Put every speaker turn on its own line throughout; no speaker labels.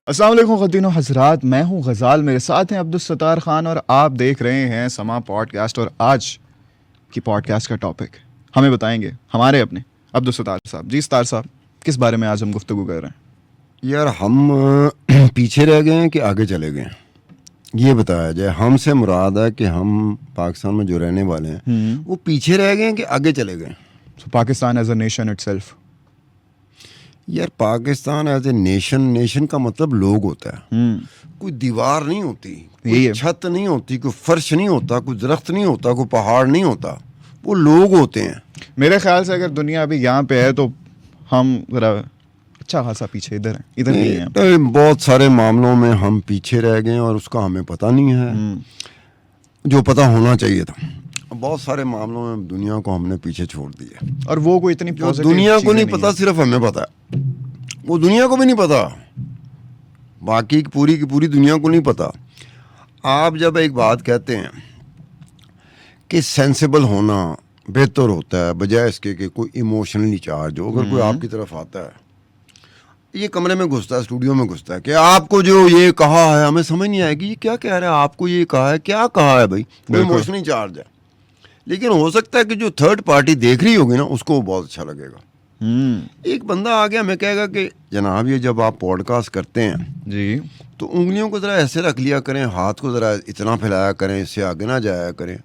अस्सलाम वालेकुम ख़वातीन व हज़रात, मैं हूं गज़ाल, मेरे साथ हैं अब्दुल सत्तार खान और आप देख रहे हैं समा पॉडकास्ट। और आज की पॉडकास्ट का टॉपिक हमें बताएंगे हमारे अपने अब्दुल सत्तार साहब। जी सत्तार साहब, किस बारे में आज हम गुफ्तगू कर रहे हैं?
यार हम पीछे रह गए हैं कि आगे चले गए हैं, ये बताया जाए। हमसे मुराद है कि हम पाकिस्तान में जो रहने वाले हैं वो पीछे रह गए हैं कि आगे चले गए हैं।
So Pakistan as a nation itself.
यार पाकिस्तान एज ए नेशन का मतलब लोग होता है। कोई दीवार नहीं होती, कोई छत नहीं होती, कोई फर्श नहीं होता, कोई दरख्त नहीं होता, कोई पहाड़ नहीं होता, वो लोग होते हैं।
मेरे ख्याल से अगर दुनिया अभी यहाँ पे है तो हम ज़रा अच्छा खासा पीछे इधर नहीं है।
तो बहुत सारे मामलों में हम पीछे रह गए और उसका हमें पता नहीं है जो पता होना चाहिए था। बहुत सारे मामलों में दुनिया को हमने पीछे छोड़ दिया
और वो कोई इतनी
जो दुनिया को नहीं पता, सिर्फ हमें पता है। वो दुनिया को भी नहीं पता, बाकी की पूरी दुनिया को नहीं पता। आप जब एक बात कहते हैं कि सेंसिबल होना बेहतर होता है बजाय इसके कि कोई इमोशनली चार्ज हो। अगर कोई आपकी तरफ आता है, ये कमरे में घुसता है, स्टूडियो में घुसता है कि आपको जो ये कहा है, हमें समझ नहीं आएगी ये क्या कह रहा है, आपको ये कहा है, क्या कहा है भाई, कोई इमोशनली चार्ज है। लेकिन हो सकता है कि जो थर्ड पार्टी देख रही होगी ना, उसको बहुत अच्छा लगेगा। एक बंदा आ गया, मैं कहेगा कि जनाब ये जब आप पॉडकास्ट करते हैं
जी
तो उंगलियों को ज़रा ऐसे रख लिया करें, हाथ को ज़रा इतना फैलाया करें, इससे आगे ना जाया करें,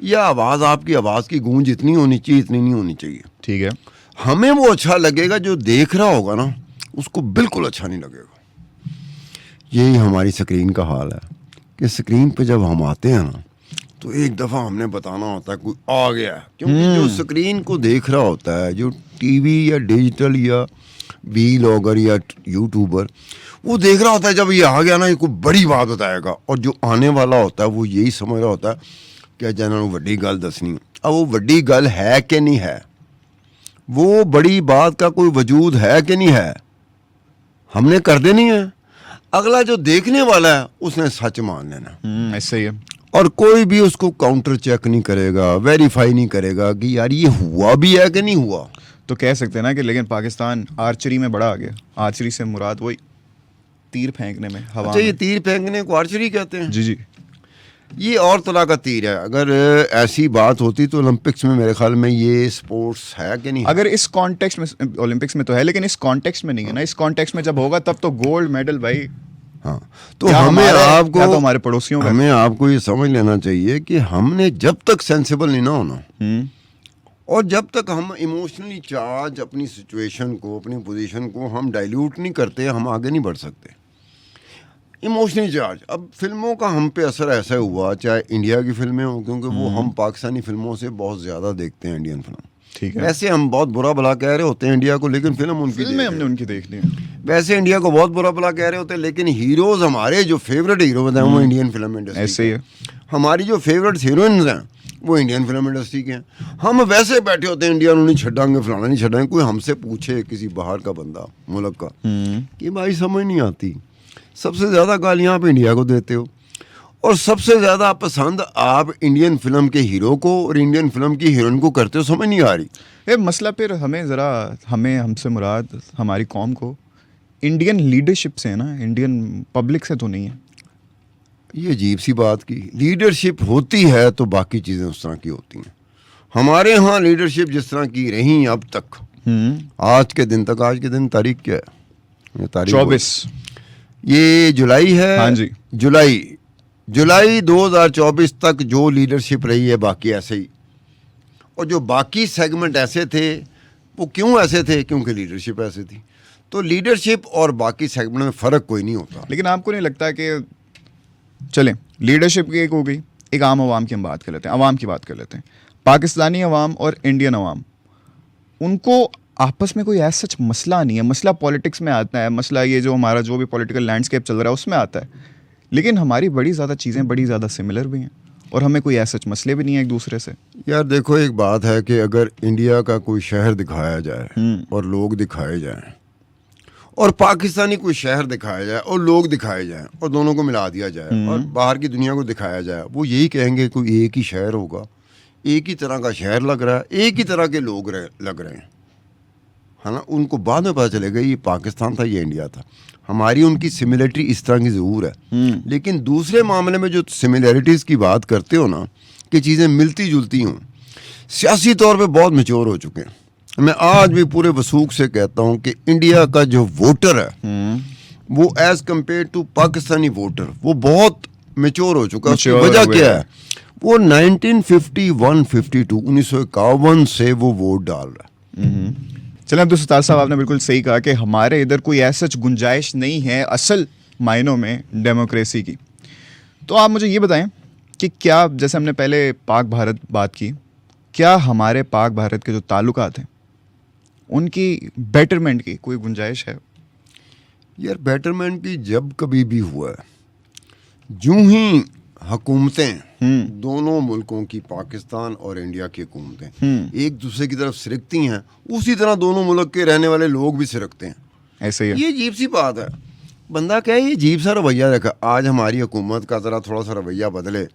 या आवाज़ आपकी आवाज़ की गूंज इतनी होनी चाहिए, इतनी नहीं होनी चाहिए।
ठीक है,
हमें वो अच्छा लगेगा, जो देख रहा होगा ना उसको बिल्कुल अच्छा नहीं लगेगा। यही हमारी स्क्रीन का हाल है कि स्क्रीन पे जब हम आते हैं ना तो एक दफ़ा हमने बताना होता है कोई आ गया, क्योंकि जो स्क्रीन को देख रहा होता है, जो टीवी या डिजिटल या व्लॉगर या यूट्यूबर, वो देख रहा होता है जब ये आ गया ना ये कोई बड़ी बात बताएगा, और जो आने वाला होता है वो यही समझ रहा होता है कि जाना वड्डी गल दसनी। अब वो वड्डी गल है कि नहीं है, वो बड़ी बात का कोई वजूद है कि नहीं है, हमने कर देनी है। अगला जो देखने वाला है उसने सच मान लेना।
ऐसे ही है।
और कोई भी उसको काउंटर चेक नहीं करेगा, वेरीफाई नहीं करेगा कि यार ये हुआ भी है कि नहीं हुआ।
तो कह सकते हैं ना कि लेकिन पाकिस्तान आर्चरी में बड़ा आ गया। आर्चरी से मुराद वही तीर फेंकने में, हवा
अच्छा, ये
में।
तीर फेंकने को आर्चरी कहते हैं?
जी जी।
ये और तरह का तीर है। अगर ऐसी बात होती तो ओलंपिक्स में मेरे ख्याल में ये स्पोर्ट्स है कि नहीं?
अगर इस कॉन्टेक्स्ट में, ओलंपिक्स में तो है लेकिन इस कॉन्टेक्स्ट में नहीं है ना। इस कॉन्टेक्स्ट में जब होगा तब तो गोल्ड मेडल भाई।
हाँ, तो हमें
पड़ोसियों
हमें आपको ये समझ लेना चाहिए कि हमने जब तक सेंसिबल नहीं ना होना, और जब तक हम इमोशनली चार्ज अपनी सिचुएशन को, अपनी पोजीशन को हम डाइल्यूट नहीं करते, हम आगे नहीं बढ़ सकते। इमोशनली चार्ज, अब फिल्मों का हम पे असर ऐसा हुआ, चाहे इंडिया की फिल्में हो, क्योंकि वो हम पाकिस्तानी फिल्मों से बहुत ज़्यादा देखते हैं इंडियन फिल्म।
ठीक है,
वैसे हम बहुत बुरा भला कह रहे होते हैं इंडिया को, लेकिन फिल्म
हमने उनकी देख ली।
वैसे इंडिया को बहुत बुरा भला कह रहे होते हैं, लेकिन हीरोज हमारे जो फेवरेट हीरो बताए वो इंडियन फिल्म इंडस्ट्री
ऐसे ही है।
हमारी जो फेवरेट हीरोइंस हैं वो इंडियन फिल्म इंडस्ट्री के हैं। हम वैसे बैठे होते हैं इंडिया नहीं छड़ांगे, फलाना नहीं छड़ाएंगे। कोई हमसे पूछे किसी बाहर का बंदा मुल्क का कि भाई समझ नहीं आती, सबसे ज़्यादा गालियाँ आप इंडिया को देते हो, और सबसे ज़्यादा पसंद आप इंडियन फिल्म के हीरो को और इंडियन फिल्म की हीरोइन को करते हो। समझ नहीं आ रही
ये मसला। फिर हमसे मुराद हमारी कौम को इंडियन लीडरशिप से है ना, इंडियन पब्लिक से तो नहीं है।
ये अजीब सी बात की लीडरशिप होती है तो बाकी चीज़ें उस तरह की होती हैं। हमारे यहाँ लीडरशिप जिस तरह की रही अब तक, आज के दिन तक, आज के दिन तारीख क्या है? तारीख
24,
ये जुलाई है।
हाँ जी,
जुलाई 2024 तक जो लीडरशिप रही है, बाकी ऐसे ही। और जो बाकी सेगमेंट ऐसे थे, वो क्यों ऐसे थे? क्योंकि लीडरशिप ऐसे थी। तो लीडरशिप और बाकी सेगमेंट में फ़र्क कोई नहीं होता।
लेकिन आपको नहीं लगता कि चलें लीडरशिप की एक हो गई, एक आम आवाम की हम बात कर लेते हैं, आवाम की बात कर लेते हैं। पाकिस्तानी अवाम और इंडियन अवाम, उनको आपस में कोई ऐसा सच मसला नहीं है। मसला पॉलिटिक्स में आता है, मसला ये जो हमारा जो भी पॉलिटिकल लैंडस्केप चल रहा है उसमें आता है, लेकिन हमारी बड़ी ज़्यादा चीज़ें बड़ी ज़्यादा सिमिलर भी हैं और हमें कोई ऐसे मसले भी नहीं है एक दूसरे से।
यार देखो, एक बात है कि अगर इंडिया का कोई शहर दिखाया जाए और लोग दिखाए जाएं, और पाकिस्तानी कोई शहर दिखाया जाए और लोग दिखाए जाएं, और दोनों को मिला दिया जाए और बाहर की दुनिया को दिखाया जाए, वो यही कहेंगे कोई एक ही शहर होगा, एक ही तरह का शहर लग रहा है, एक ही तरह के लोग लग रहे हैं। है ना, उनको बाद में पता चलेगा ये पाकिस्तान था, ये इंडिया था। हमारी उनकी सिमिलरिटी इस तरह की ज़रूर है, लेकिन दूसरे मामले में जो सिमिलरिटीज़ की बात करते हो ना, कि चीज़ें मिलती जुलती हों, सियासी तौर पे बहुत मैच्योर हो चुके हैं। मैं आज भी पूरे वसूख से कहता हूँ कि इंडिया का जो वोटर है वो as compare to Pakistani voter वो बहुत मैच्योर हो चुका है। उसकी
Mature
वजह
हुए
क्या
हैं।
है? वो 1951-52 1951 से वो वोट डाल रहा है।
चलें, अब्दुल सत्तार साहब, आपने बिल्कुल सही कहा कि हमारे इधर कोई ऐसा गुंजाइश नहीं है असल मायनों में डेमोक्रेसी की। तो आप मुझे ये बताएं कि क्या, जैसे हमने पहले पाक भारत बात की, क्या हमारे पाक भारत के जो ताल्लुकात हैं उनकी बेटरमेंट की कोई गुंजाइश है?
यार बेटरमेंट की जब कभी भी हुआ है, यूं ही हुकूमतें दोनों मुल्कों की, पाकिस्तान और इंडिया की हुकूमतें एक दूसरे की तरफ सिरकती हैं, उसी तरह दोनों मुल्क के रहने वाले लोग भी सिरकते हैं।
ऐसे ही है।
ये अजीब सी बात है। बंदा क्या है, ये अजीब सा रवैया रखा। आज हमारी हुकूमत का ज़रा थोड़ा सा रवैया बदले,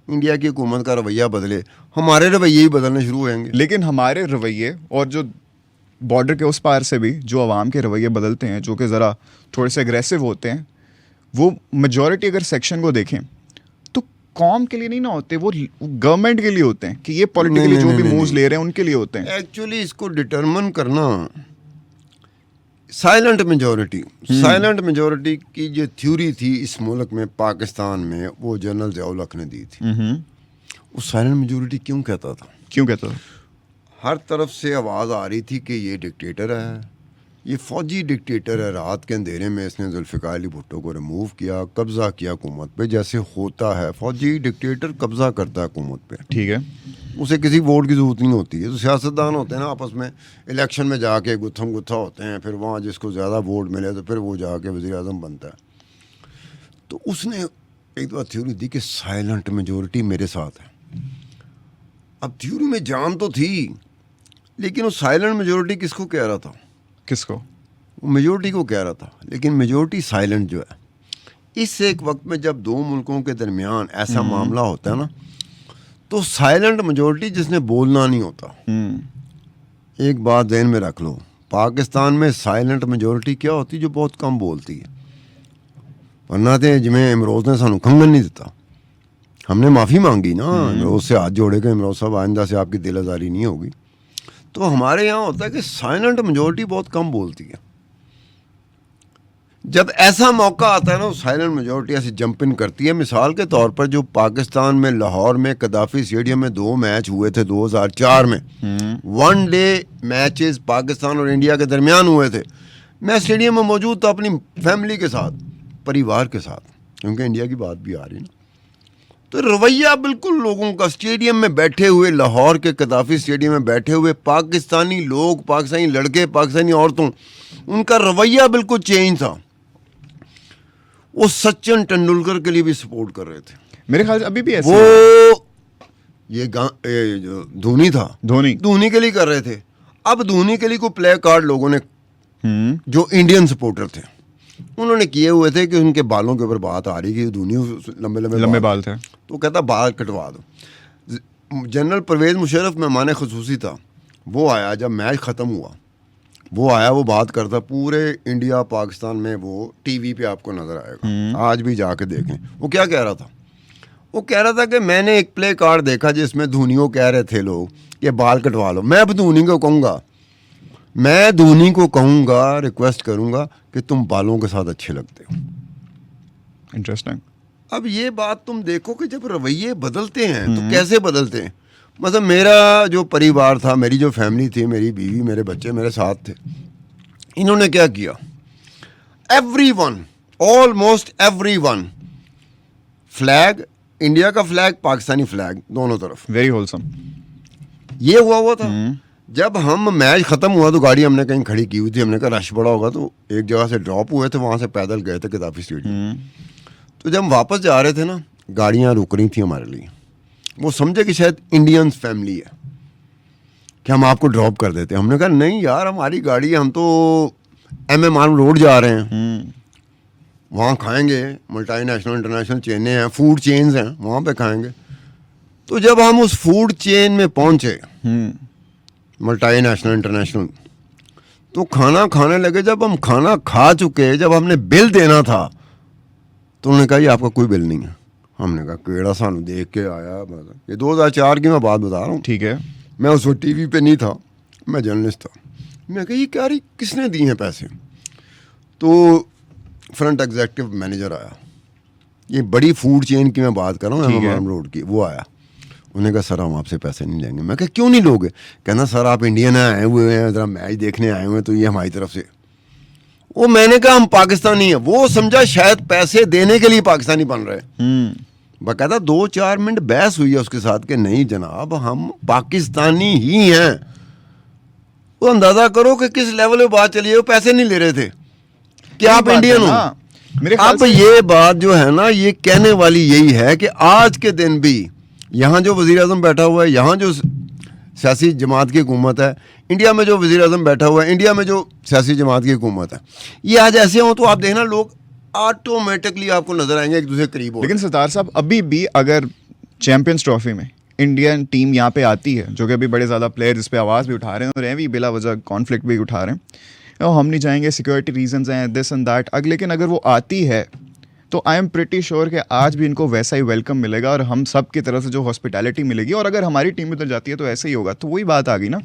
इंडिया की हुकूमत का रवैया बदले, हमारे रवैये ही बदलने शुरू होंगे।
लेकिन हमारे रवैये और जो बॉर्डर के उस पार से भी जो अवाम के रवैये बदलते हैं, जो कि ज़रा थोड़े से अग्रेसिव होते हैं, वो मेजॉरिटी अगर सेक्शन को देखें तो कौम के लिए नहीं ना होते, वो गवर्नमेंट के लिए होते हैं कि ये पॉलिटिकली जो भी मूव्स ले रहे हैं उनके लिए होते हैं।
एक्चुअली इसको डिटरमिन करना साइलेंट मेजॉरिटी की जो थ्योरी थी इस मुल्क में, पाकिस्तान में, वो जनरल ज़ियाउल हक ने दी थी। वो साइलेंट मेजॉरिटी क्यों कहता था?
क्यों कहते हो?
हर तरफ से आवाज़ आ रही थी कि ये डिक्टेटर है, ये फौजी डिक्टेटर है। रात के अंधेरे में इसने जुल्फ़िकार अली भुट्टो को रिमूव किया, कब्ज़ा किया हुकूमत पे, जैसे होता है फौजी डिक्टेटर कब्ज़ा करता है हुकूमत पे।
ठीक है।
उसे किसी वोट की ज़रूरत नहीं होती है। तो सियासतदान होते हैं ना, आपस में इलेक्शन में जाके गुत्थम गुत्था होते हैं, फिर वहाँ जिसको ज़्यादा वोट मिले तो फिर वो जाके वज़ीर आज़म बनता है। तो उसने एक बार थ्योरी दी कि साइलेंट मेजॉरिटी मेरे साथ है। अब थ्योरी में जान तो थी, लेकिन वो साइलेंट मेजॉरिटी किसको कह रहा था?
किसको?
वो मेजॉरिटी को कह रहा था, लेकिन मेजॉरिटी साइलेंट जो है, इस एक वक्त में जब दो मुल्कों के दरमियान ऐसा मामला होता है ना, तो साइलेंट मेजॉरिटी जिसने बोलना नहीं होता। एक बात ध्यान में रख लो, पाकिस्तान में साइलेंट मेजॉरिटी क्या होती? जो बहुत कम बोलती है। वरना तो जिमें इमरोज़ ने सानू खंगन नहीं दिता, हमने माफ़ी मांगी ना, इमरोज़ से हाथ जोड़े कि इमरोज़ साहब आइंदा से आपकी दिल आज़ारी नहीं होगी। तो हमारे यहाँ होता है कि साइलेंट मेजॉरिटी बहुत कम बोलती है। जब ऐसा मौका आता है ना, साइलेंट मेजॉरिटी ऐसे जंप इन करती है। मिसाल के तौर पर जो पाकिस्तान में लाहौर में कदाफी स्टेडियम में 2 मैच हुए थे 2004 में, 1 डे मैचेस पाकिस्तान और इंडिया के दरमियान हुए थे। मैं स्टेडियम में मौजूद था अपनी फैमिली के साथ, परिवार के साथ, क्योंकि इंडिया की बात भी आ रही है ना। तो रवैया बिल्कुल लोगों का, स्टेडियम में बैठे हुए, लाहौर के कदाफी स्टेडियम में बैठे हुए पाकिस्तानी लोग, पाकिस्तानी लड़के, पाकिस्तानी औरतों, उनका रवैया बिल्कुल चेंज था। वो सचिन तेंदुलकर के लिए भी सपोर्ट कर रहे थे।
मेरे ख्याल से अभी भी ऐसे
वो ये जो धोनी था, धोनी के लिए कर रहे थे। अब धोनी के लिए को प्ले कार्ड लोगों ने, जो इंडियन सपोर्टर थे, उन्होंने किए हुए थे कि उनके बालों के ऊपर बात आ रही कि धोनी लंबे बाल थे, तो कहता बाल कटवा दो। जनरल परवेज़ मुशर्रफ मेहमान ख़ुसूसी था, वो आया जब मैच ख़त्म हुआ, वो आया, वो बात करता, पूरे इंडिया पाकिस्तान में वो टीवी पे आपको नज़र आएगा, आज भी जाके देखें। वो क्या कह रहा था? वो कह रहा था कि मैंने एक प्ले कार्ड देखा जिसमें धोनी को कह रहे थे लोग कि बाल कटवा लो। मैं अब धोनी को कहूँगा, रिक्वेस्ट करूँगा कि तुम बालों के साथ अच्छे लगते हो।
इंटरेस्टिंग।
अब ये बात तुम देखो कि जब रवैये बदलते हैं तो कैसे बदलते हैं। मतलब मेरा जो परिवार था, मेरी जो फैमिली थी, मेरी बीवी, मेरे बच्चे मेरे साथ थे, इन्होंने क्या किया? Everyone, almost everyone, flag, India का फ्लैग, पाकिस्तानी फ्लैग, दोनों तरफ।
Very wholesome.
ये हुआ था। जब हम मैच ख़त्म हुआ तो गाड़ी हमने कहीं खड़ी की हुई थी, हमने कहा रश बड़ा होगा, तो एक जगह से ड्रॉप हुए थे, वहाँ से पैदल गए थे कदाफी स्टेडियम। तो जब हम वापस जा रहे थे ना, गाड़ियाँ रुक रही थी हमारे लिए। वो समझे कि शायद इंडियन फैमिली है, कि हम आपको ड्रॉप कर देते। हमने कहा नहीं यार, हमारी गाड़ी है, हम तो MM रोड जा रहे हैं, वहाँ खाएंगे, मल्टी नेशनल इंटरनेशनल चेनें हैं, फूड चेन्स हैं, वहाँ पे खाएंगे। तो जब हम उस फूड चेन में पहुँचे, मल्टी नेशनल इंटरनेशनल, तो खाना खाने लगे, जब हम खाना खा चुके, जब हमने बिल देना था तो उन्होंने कहा ये आपका कोई बिल नहीं है। हमने कहा केड़ा सानू देख के आया। ये 2004 की मैं बात बता रहा हूँ,
ठीक है।
मैं उस वक्त टीवी पे नहीं था, मैं जर्नलिस्ट था। मैं कहा ये क्या रही, किसने दिए हैं पैसे? तो फ्रंट एग्जीक्यूटिव मैनेजर आया, ये बड़ी फूड चेन की मैं बात कर रहा हूँ,
ठीक है।
एमएम रोड की, वो आया। उन्होंने कहा सर हम आपसे पैसे नहीं लेंगे। मैं कहा क्यों नहीं लोगे? कहना सर आप इंडियन आए हुए हैं, ज़रा मैच देखने आए हुए हैं, तो ये हमारी तरफ से। वो मैंने कहा हम पाकिस्तानी है। वो समझा शायद पैसे देने के लिए पाकिस्तानी बन रहे। बाकायदा 2-4 मिनट बहस हुई है उसके साथ कि नहीं जनाब हम पाकिस्तानी ही हैं। वो अंदाजा करो कि किस लेवल पे बात चली है। वो पैसे नहीं ले रहे थे कि आप इंडियन हो।
मेरे ख्याल
अब
से
ये बात जो है ना, ये कहने वाली यही है कि आज के दिन भी यहाँ जो वज़ीर आज़म बैठा हुआ है, यहाँ जो सियासी जमात की हुकूमत है, इंडिया में जो वज़ीर आज़म बैठा हुआ है, इंडिया में जो सियासी जमात की हुकूमत है, ये आज ऐसे हों तो आप देखना लोग ऑटोमेटिकली आपको नजर आएंगे एक दूसरे के करीब हो।
लेकिन सत्तार साहब अभी भी अगर चैंपियंस ट्रॉफी में इंडियन टीम यहाँ पे आती है, जो कि अभी बड़े ज़्यादा प्लेयर इस पे आवाज़ भी उठा रहे हैं और भी बिला वजह कॉन्फ्लिक्ट भी उठा रहे हैं, हम नहीं चाहेंगे, सिक्योरिटी रीजंस हैं, दिस एंड दैट, लेकिन अगर वो आती है तो आई एम प्रिटी श्योर कि आज भी इनको वैसा ही वेलकम मिलेगा और हम सब की तरफ से जो हॉस्पिटैलिटी मिलेगी, और अगर हमारी टीम उधर जाती है तो ऐसे ही होगा। तो वही बात आ गई ना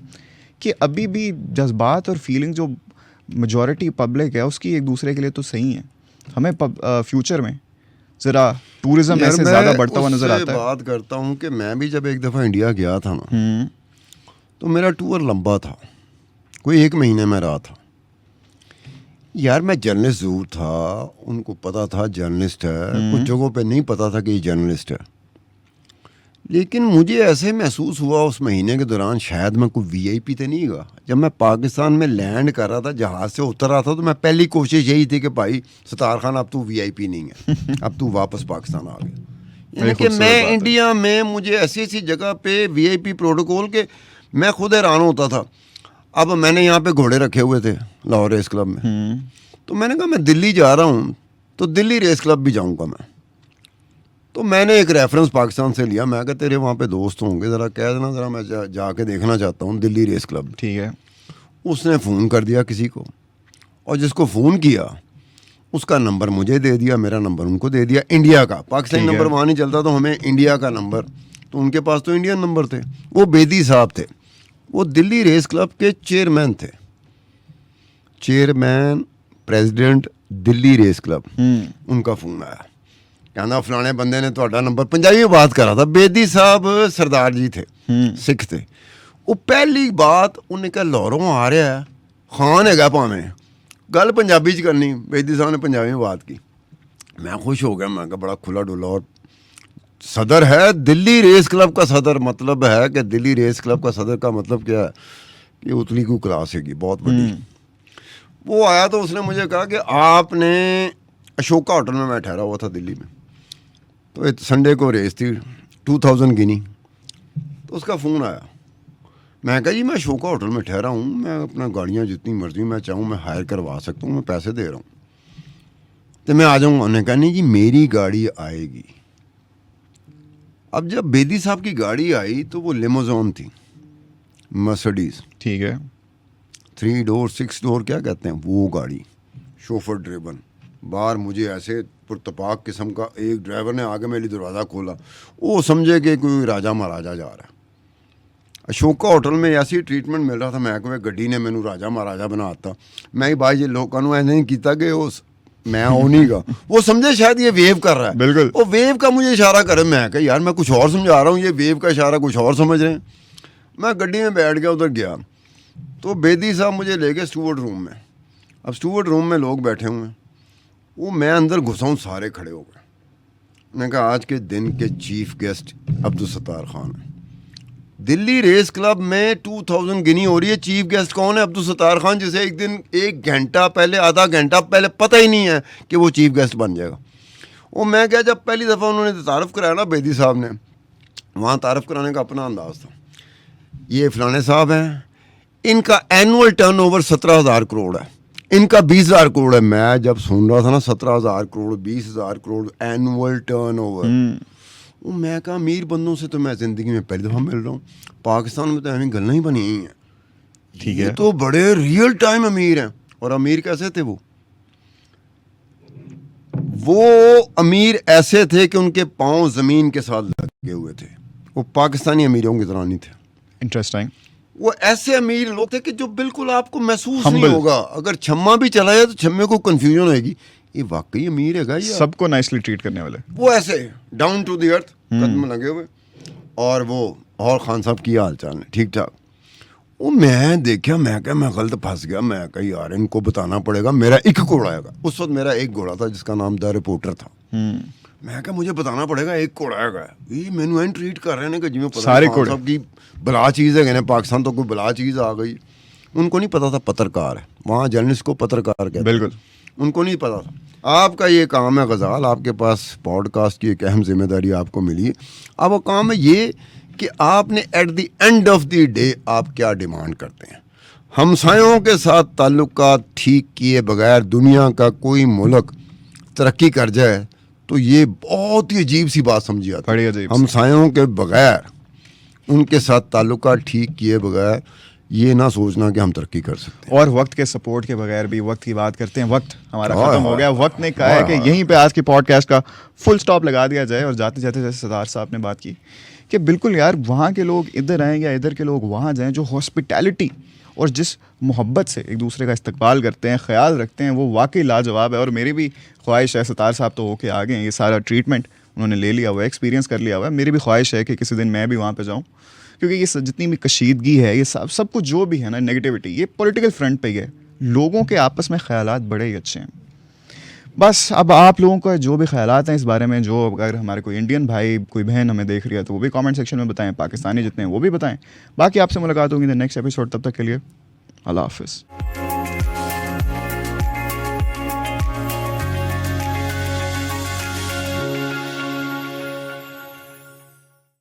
कि अभी भी जज्बात और फीलिंग जो मेजॉरिटी पब्लिक है उसकी एक दूसरे के लिए तो सही है। हमें फ्यूचर में ज़रा टूरिज्म ऐसे ज़्यादा बढ़ता हुआ नज़र आता है।
बात करता हूँ कि मैं भी जब एक दफ़ा इंडिया गया था ना, तो मेरा टूर लंबा था, कोई 1 महीने में रहा था। यार मैं जर्नलिस्ट ज़रूर था, उनको पता था जर्नलिस्ट है, कुछ जगहों पे नहीं पता था कि ये जर्नलिस्ट है, लेकिन मुझे ऐसे महसूस हुआ उस महीने के दौरान शायद मैं कोई वीआईपी तो नहीं हुआ। जब मैं पाकिस्तान में लैंड कर रहा था, जहाज़ से उतर रहा था, तो मैं पहली कोशिश यही थी कि भाई सतार खान अब तू वीआईपी नहीं है, अब तू वापस पाकिस्तान आ गया। यानी कि मैं इंडिया में मुझे ऐसी ऐसी जगह पे वीआईपी प्रोटोकॉल के मैं खुद हैरान होता था। अब मैंने यहाँ पे घोड़े रखे हुए थे लाहौर रेस क्लब में, तो मैंने कहा मैं दिल्ली जा रहा हूँ तो दिल्ली रेस क्लब भी जाऊँगा मैं। तो मैंने एक रेफरेंस पाकिस्तान से लिया, मैं कहा तेरे वहाँ पे दोस्त होंगे, ज़रा कह देना, ज़रा मैं जाके देखना चाहता हूँ दिल्ली रेस क्लब।
ठीक है।
उसने फ़ोन कर दिया किसी को, और जिसको फ़ोन किया उसका नंबर मुझे दे दिया, मेरा नंबर उनको दे दिया, इंडिया का। पाकिस्तानी नंबर वहाँ नहीं चलता, तो हमें इंडिया का नंबर, तो उनके पास तो इंडियन नंबर थे। वो बेदी साहब थे, वो दिल्ली रेस क्लब के चेयरमैन थे, chairman president Delhi race club. उनका फ़ोन आया, कहना फलाने बंदे ने ਤੁਹਾਡਾ नंबर, पंजाबी में बात कर रहा था। बेदी साहब सरदार जी थे, सिख थे। वो पहली बात उन्हें कहा लाहौरों आ रहा है, खान हैगा भावें, गल पंजाबी च करनी। बेदी साहब ने पंजाबी में बात की, मैं खुश हो गया, मैं कहा बड़ा खुला डुला, और सदर है दिल्ली रेस क्लब का सदर, मतलब है कि दिल्ली रेस क्लब का सदर का मतलब क्या है कि उतली को क्लास हैगी बहुत बड़ी। वो आया तो उसने मुझे कहा कि आपने, अशोका होटल में मैं ठहरा हुआ था दिल्ली में, तो एक संडे को रेस थी 2000 गिनी, तो उसका फ़ोन आया। मैं कहा जी मैं अशोका होटल में ठहरा हूँ, मैं अपना गाड़ियाँ जितनी मर्जी मैं चाहूँ मैं हायर करवा सकता हूँ, मैं पैसे दे रहा हूँ, तो मैं आ जाऊँगा। उन्होंने कहा नहीं जी मेरी गाड़ी आएगी। अब जब बेदी साहब की गाड़ी आई तो वो लिमोजोन थी, मर्सिडीज़,
ठीक है,
3 डोर 6 डोर क्या कहते हैं वो गाड़ी, शोफर ड्रिवन। बाहर मुझे ऐसे पुरतपाक किस्म का एक ड्राइवर ने आगे मेरी दरवाज़ा खोला, वो समझे कि कोई राजा महाराजा जा रहा है। अशोका होटल में ऐसी ट्रीटमेंट मिल रहा था, मैं कहा गड्डी ने मैनू राजा महाराजा बनाता। मैं ही भाई जी लोगों को ऐसे नहीं किया कि उस मैं नहीं गा, वो समझे शायद ये वेव कर रहा है,
बिल्कुल
वो वेव का मुझे इशारा करे। मैं कहा यार मैं कुछ और समझा रहा हूँ, ये वेव का इशारा कुछ और समझ रहे हैं। मैं गड्डी में बैठ गया, उधर गया तो बेदी साहब मुझे ले गए स्टूवर्ड रूम में। अब स्टूवर्ड रूम में लोग बैठे हुए हैं, वो मैं अंदर घुसा हूँ, सारे खड़े हो गए। मैंने कहा आज के दिन के चीफ गेस्ट अब्दुल सत्तार खान है। दिल्ली रेस क्लब में 2000 गिनी हो रही है, चीफ गेस्ट कौन है? अब्दुल सत्तार खान, जिसे एक दिन 1 घंटा पहले, आधा घंटा पहले पता ही नहीं है कि वो चीफ गेस्ट बन जाएगा। वो मैं क्या, जब पहली दफ़ा उन्होंने तारफ़ कराया ना बेदी साहब ने, वहाँ तारफ़ कराने का अपना अंदाज़ था। ये फलाने साहब हैं, इनका एनुअल टर्नओवर 17,000 करोड़ है, इनका 20,000 करोड़ है। मैं जब सुन रहा था ना 17,000 करोड़ 20,000 करोड़ एनुअल टर्नओवर, वो मैं कहा अमीर बंदों से तो मैं ज़िंदगी में पहली दफ़ा मिल रहा हूँ, पाकिस्तान में तो ऐसी गल्लां ही बनी हुई हैं।
ठीक
ये
है।
तो बड़े रियल टाइम अमीर हैं। और अमीर कैसे थे वो अमीर ऐसे थे कि उनके पांव जमीन के साथ लगे हुए थे। वो पाकिस्तानी अमीरों की तरह नहीं थे।
इंटरेस्टिंग।
वो ऐसे अमीर लोग थे कि जो बिल्कुल आपको महसूस नहीं
Humble.
होगा। अगर छम्मा भी चला जाए तो छम्मे को कंफ्यूजन होगी, ये वाकई अमीर है या
सबको नाइसली ट्रीट करने वाले।
वो ऐसे डाउन टू द अर्थ कदम लगे हुए। और वो और खान साहब की हाल चाल है ठीक ठाक। वो मैं देखा, मैं क्या मैं गलत फंस गया। मैं कहा यार इनको बताना पड़ेगा, मेरा एक घोड़ा है। उस वक्त मेरा एक घोड़ा था जिसका नाम द रिपोर्टर था। मैं क्या मुझे बताना पड़ेगा एक घोड़ा है। ये मैनू एंड ट्रीट कर रहे हैं कि जिम्मे पता
सारे
खान
घोड़े
साहब की बला चीज़ है कहने पाकिस्तान तो कोई बला चीज़ आ गई। उनको नहीं पता था पत्रकार है, वहाँ जर्नलिस्ट को पत्रकार कहते हैं।
बिल्कुल।
उनको नहीं पता था। आपका ये काम है गज़ाल, आपके पास पॉडकास्ट की एक अहम जिम्मेदारी आपको मिली। अब वो काम है ये कि आपने at the end of the day आप क्या डिमांड करते हैं। हमसायों के साथ ताल्लुकात ठीक किए बगैर दुनिया का कोई मुल्क तरक्की कर जाए तो ये बहुत ही अजीब सी बात समझी जाती
बड़ी
है।
अजीब सी।
हमसायों के बगैर, उनके साथ ताल्लुकात ठीक किए बगैर ये ना सोचना कि हम तरक्की कर सकते हैं।
और वक्त के सपोर्ट के बगैर भी। वक्त की बात करते हैं, वक्त हमारा
हाँ,
खत्म हो
हाँ,
गया। वक्त ने कहा है कि यहीं पे आज की पॉडकास्ट का फुल स्टॉप लगा दिया जाए। और जाते जाते जैसे सरदार साहब ने बात की कि बिल्कुल यार वहाँ के लोग इधर आएँ या इधर के लोग वहाँ जाएँ, जो हॉस्पिटैलिटी और जिस मोहब्बत से एक दूसरे का इस्तकबाल करते हैं, ख्याल रखते हैं, वो वाकई लाजवाब है। और मेरी भी ख्वाहिश है, सरदार साहब तो होके आ गए हैं, ये सारा ट्रीटमेंट उन्होंने ले लिया हुआ है, एक्सपीरियंस कर लिया हुआ है। मेरी भी ख्वाहिश है कि किसी दिन मैं भी वहाँ पे जाऊँ, क्योंकि ये जितनी भी कशीदगी है, ये सब कुछ जो भी है ना नेगेटिविटी, ये पॉलिटिकल फ्रंट पे ही है। लोगों के आपस में ख्यालात बड़े ही अच्छे हैं। बस अब आप लोगों का जो भी ख्यालात हैं इस बारे में, जो अगर हमारे कोई इंडियन भाई कोई बहन हमें देख रही है तो वो भी कमेंट सेक्शन में बताएं, पाकिस्तानी जितने हैं वो भी बताएं। बाकी आपसे मुलाकात होगी द नेक्स्ट एपिसोड। तब तक के लिए अल्लाह हाफिज़।